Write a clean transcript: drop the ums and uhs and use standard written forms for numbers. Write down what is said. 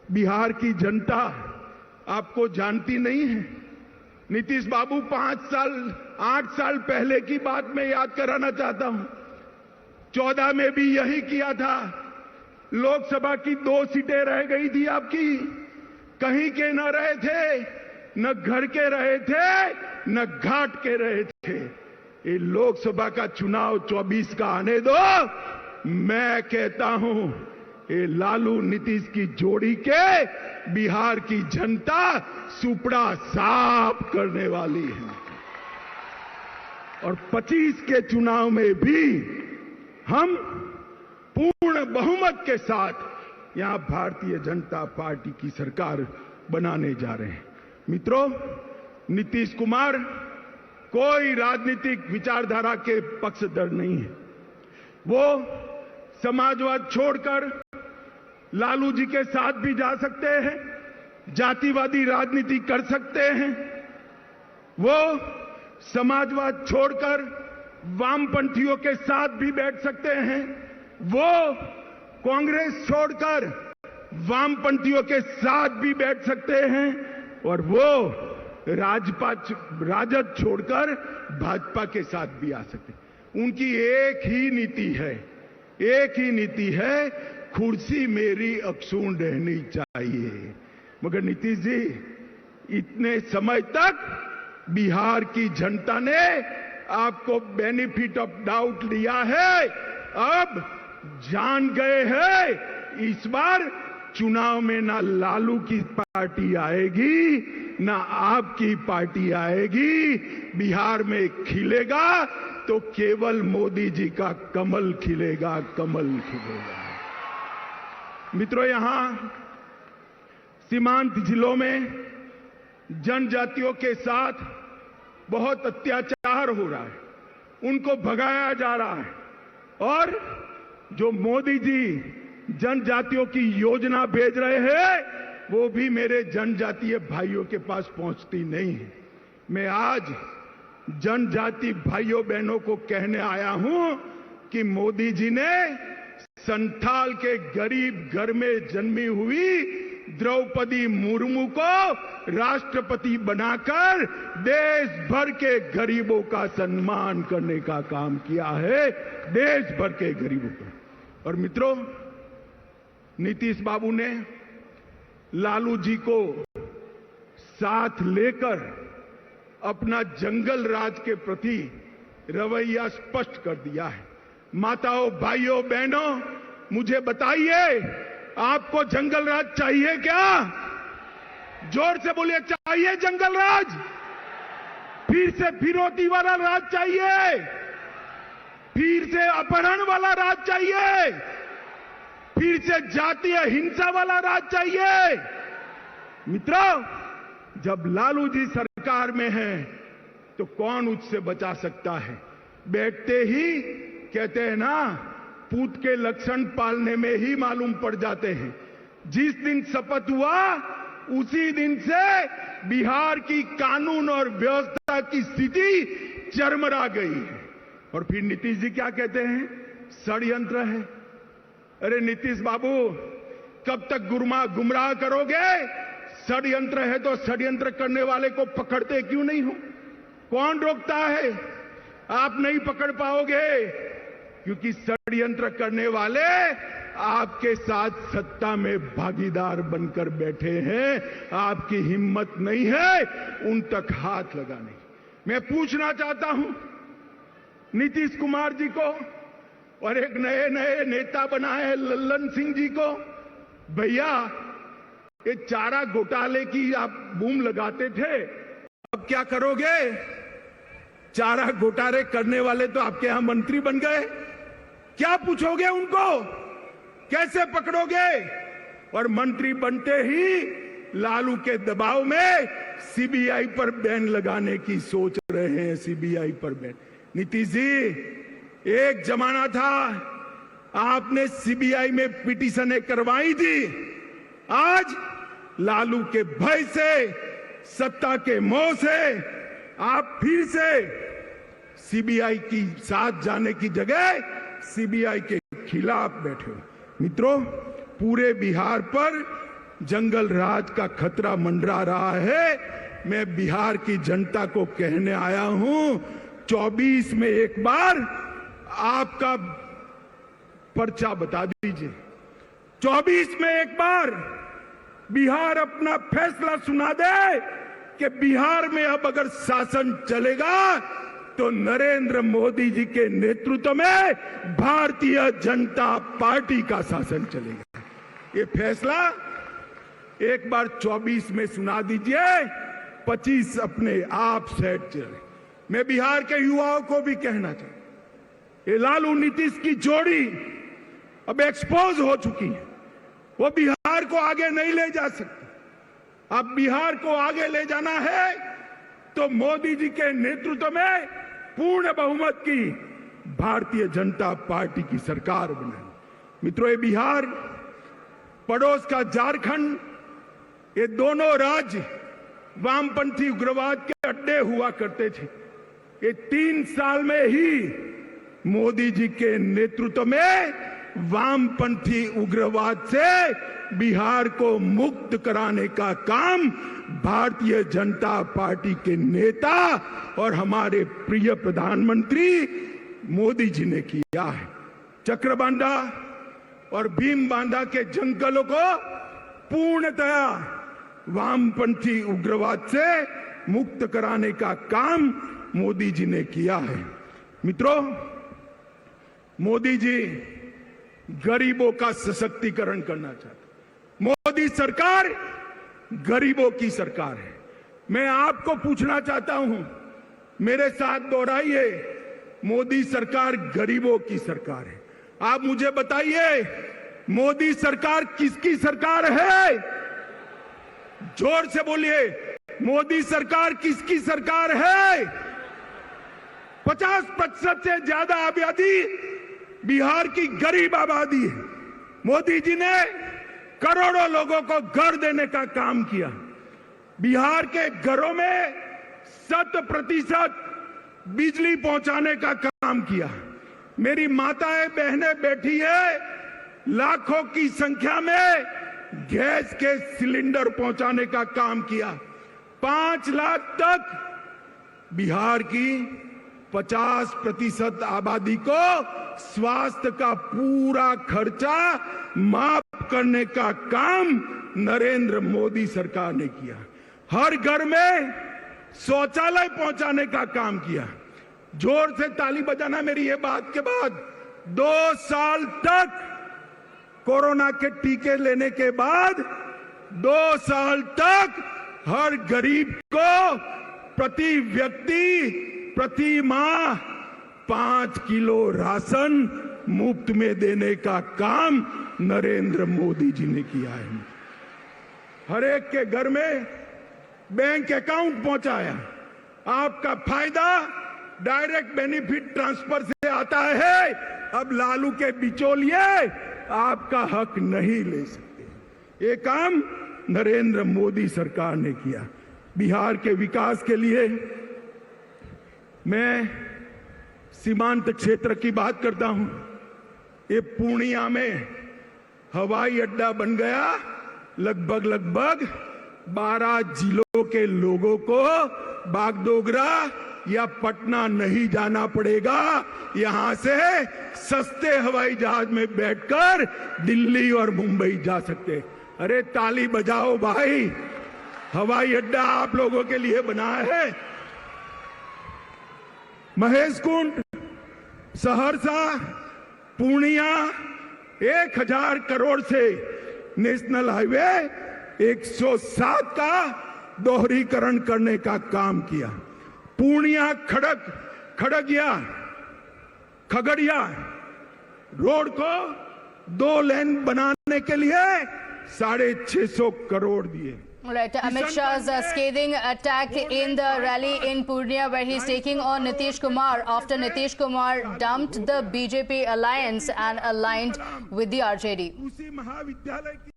बिहार की जनता आपको जानती नहीं है। नीतीश बाबू 8 साल पहले की बात मैं याद कराना चाहता हूं। 14 में भी यही किया था। लोकसभा की 2 सीटें रह गई थी आपकी, कहीं के न रहे थे, न घर के रहे थे, न घाट के रहे थे। ये लोकसभा का चुनाव 24 का आने दो। मैं कहता हूं ये लालू नीतीश की जोड़ी के बिहार की जनता सुपड़ा साफ करने वाली है। और 25 के चुनाव में भी हम पूर्ण बहुमत के साथ यहां भारतीय जनता पार्टी की सरकार बनाने जा रहे हैं। मित्रों, नीतीश कुमार कोई राजनीतिक विचारधारा के पक्षधर नहीं है। वो समाजवाद छोड़कर लालू जी के साथ भी जा सकते हैं, जातिवादी राजनीति कर सकते हैं। वो समाजवाद छोड़कर वामपंथियों के साथ भी बैठ सकते हैं। वो कांग्रेस छोड़कर वामपंथियों के साथ भी बैठ सकते हैं। और वो राजद छोड़कर भाजपा के साथ भी आ सकते हैं। उनकी एक ही नीति है, कुर्सी मेरी अक्षुण्ण रहनी चाहिए। मगर नीतीश जी, इतने समय तक बिहार की जनता ने आपको बेनिफिट ऑफ डाउट लिया है, अब जान गए हैं इस बार चुनाव में ना लालू की पार्टी आएगी, ना आपकी पार्टी आएगी। बिहार में खिलेगा तो केवल मोदी जी का कमल खिलेगा, कमल खिलेगा। मित्रों, यहां सीमांत जिलों में जनजातियों के साथ बहुत अत्याचार हो रहा है, उनको भगाया जा रहा है। और जो मोदी जी जनजातियों की योजना भेज रहे हैं, वो भी मेरे जनजातीय भाइयों के पास पहुंचती नहीं है। मैं आज जनजाति भाइयों बहनों को कहने आया हूं कि मोदी जी ने संथाल के गरीब घर में जन्मी हुई द्रौपदी मुर्मू को राष्ट्रपति बनाकर देश भर के गरीबों का सम्मान करने का काम किया है, देश भर के गरीबों का। और मित्रों, नीतीश बाबू ने लालू जी को साथ लेकर अपना जंगल राज के प्रति रवैया स्पष्ट कर दिया है। माताओं, भाइयों, बहनों, मुझे बताइए, आपको जंगल राज चाहिए क्या? जोर से बोलिए, चाहिए जंगल राज? फिर से फिरौती वाला राज चाहिए? फिर से अपहरण वाला राज चाहिए? फिर से जातीय हिंसा वाला राज चाहिए? मित्रों, जब लालू जी सरकार में हैं, तो कौन उससे बचा सकता है? बैठते ही कहते हैं ना, पूत के लक्षण पालने में ही मालूम पड़ जाते हैं। जिस दिन शपथ हुआ उसी दिन से बिहार की कानून और व्यवस्था की स्थिति चरमरा गई है। और फिर नीतीश जी क्या कहते हैं? षड्यंत्र है। अरे नीतीश बाबू, कब तक गुमराह करोगे? षड्यंत्र है तो षड्यंत्र करने वाले को पकड़ते क्यों नहीं हो? कौन रोकता है? आप नहीं पकड़ पाओगे, क्योंकि षड्यंत्र करने वाले आपके साथ सत्ता में भागीदार बनकर बैठे हैं। आपकी हिम्मत नहीं है उन तक हाथ लगाने। मैं पूछना चाहता हूं नीतीश कुमार जी को और एक नए नेता बनाए लल्लन सिंह जी को, भैया ये चारा घोटाले की आप बूम लगाते थे, अब क्या करोगे? चारा घोटाले करने वाले तो आपके यहां मंत्री बन गए, क्या पूछोगे उनको? कैसे पकड़ोगे? और मंत्री बनते ही लालू के दबाव में सीबीआई पर बैन लगाने की सोच रहे हैं। सीबीआई पर बैन। नीतीश जी, एक जमाना था आपने सीबीआई में पिटीशनें करवाई थी। आज लालू के भय से, सत्ता के मोह से आप फिर से सीबीआई की साथ जाने की जगह सीबीआई के खिलाफ बैठे हो। मित्रों, पूरे बिहार पर जंगल राज का खतरा मंडरा रहा है। मैं बिहार की जनता को कहने आया हूं, 24 में एक बार आपका पर्चा बता दीजिए। 24 में एक बार बिहार अपना फैसला सुना दे कि बिहार में अब अगर शासन चलेगा तो नरेंद्र मोदी जी के नेतृत्व में भारतीय जनता पार्टी का शासन चलेगा। ये फैसला एक बार 24 में सुना दीजिए, 25 अपने आप सेट चले। मैं बिहार के युवाओं को भी कहना चाहता हूं, ये लालू नीतीश की जोड़ी अब एक्सपोज हो चुकी है। वो बिहार को आगे नहीं ले जा सकती। अब बिहार को आगे ले जाना है तो मोदी जी के नेतृत्व में पूर्ण बहुमत की भारतीय जनता पार्टी की सरकार बनाई। मित्रों, ये बिहार, पड़ोस का झारखंड, ये दोनों राज्य वामपंथी उग्रवाद के अड्डे हुआ करते थे। ये 3 साल में ही मोदी जी के नेतृत्व में वामपंथी उग्रवाद से बिहार को मुक्त कराने का काम भारतीय जनता पार्टी के नेता और हमारे प्रिय प्रधानमंत्री मोदी जी ने किया है। चक्रबांधा और भीमबांधा के जंगलों को पूर्णतया वामपंथी उग्रवाद से मुक्त कराने का काम मोदी जी ने किया है। मित्रों, मोदी जी गरीबों का सशक्तिकरण करना चाहते। मोदी सरकार गरीबों की सरकार है। मैं आपको पूछना चाहता हूं, मेरे साथ दोहराइए, मोदी सरकार गरीबों की सरकार है। आप मुझे बताइए, मोदी सरकार किसकी सरकार है? जोर से बोलिए, मोदी सरकार किसकी सरकार है? 50% से ज्यादा आबादी बिहार की गरीब आबादी है। मोदी जी ने करोड़ों लोगों को घर देने का काम किया। बिहार के घरों में 100% बिजली पहुंचाने का काम किया। मेरी माताएं बहनें बैठी है, लाखों की संख्या में गैस के सिलेंडर पहुंचाने का काम किया। 5 लाख तक बिहार की 50% आबादी को स्वास्थ्य का पूरा खर्चा माफ करने का काम नरेंद्र मोदी सरकार ने किया। हर घर में शौचालय पहुंचाने का काम किया। जोर से ताली बजाना मेरी ये बात के बाद। 2 साल तक कोरोना के टीके लेने के बाद 2 साल तक हर गरीब को प्रति व्यक्ति प्रति माह 5 किलो राशन मुफ्त में देने का काम नरेंद्र मोदी जी ने किया है। हर एक के घर में बैंक अकाउंट पहुंचाया। आपका फायदा डायरेक्ट बेनिफिट ट्रांसफर से आता है। अब लालू के बिचौलिए आपका हक नहीं ले सकते। ये काम नरेंद्र मोदी सरकार ने किया। बिहार के विकास के लिए मैं सीमांत क्षेत्र की बात करता हूं। ये पूर्णिया में हवाई अड्डा बन गया। लगभग 12 जिलों के लोगों को बागडोगरा या पटना नहीं जाना पड़ेगा। यहां से सस्ते हवाई जहाज में बैठकर दिल्ली और मुंबई जा सकते। अरे ताली बजाओ भाई, हवाई अड्डा आप लोगों के लिए बना है। महेशकुंड, सहरसा, पूर्णिया 1000 करोड़ से नेशनल हाईवे 107 का दोहरीकरण करने का काम किया। पूर्णिया खगड़िया रोड को 2 लेन बनाने के लिए 650 करोड़ दिए। Right, Amit Shah's scathing attack in the rally in Purnia, where he's taking on Nitish Kumar after Nitish Kumar dumped the BJP alliance and aligned with the RJD.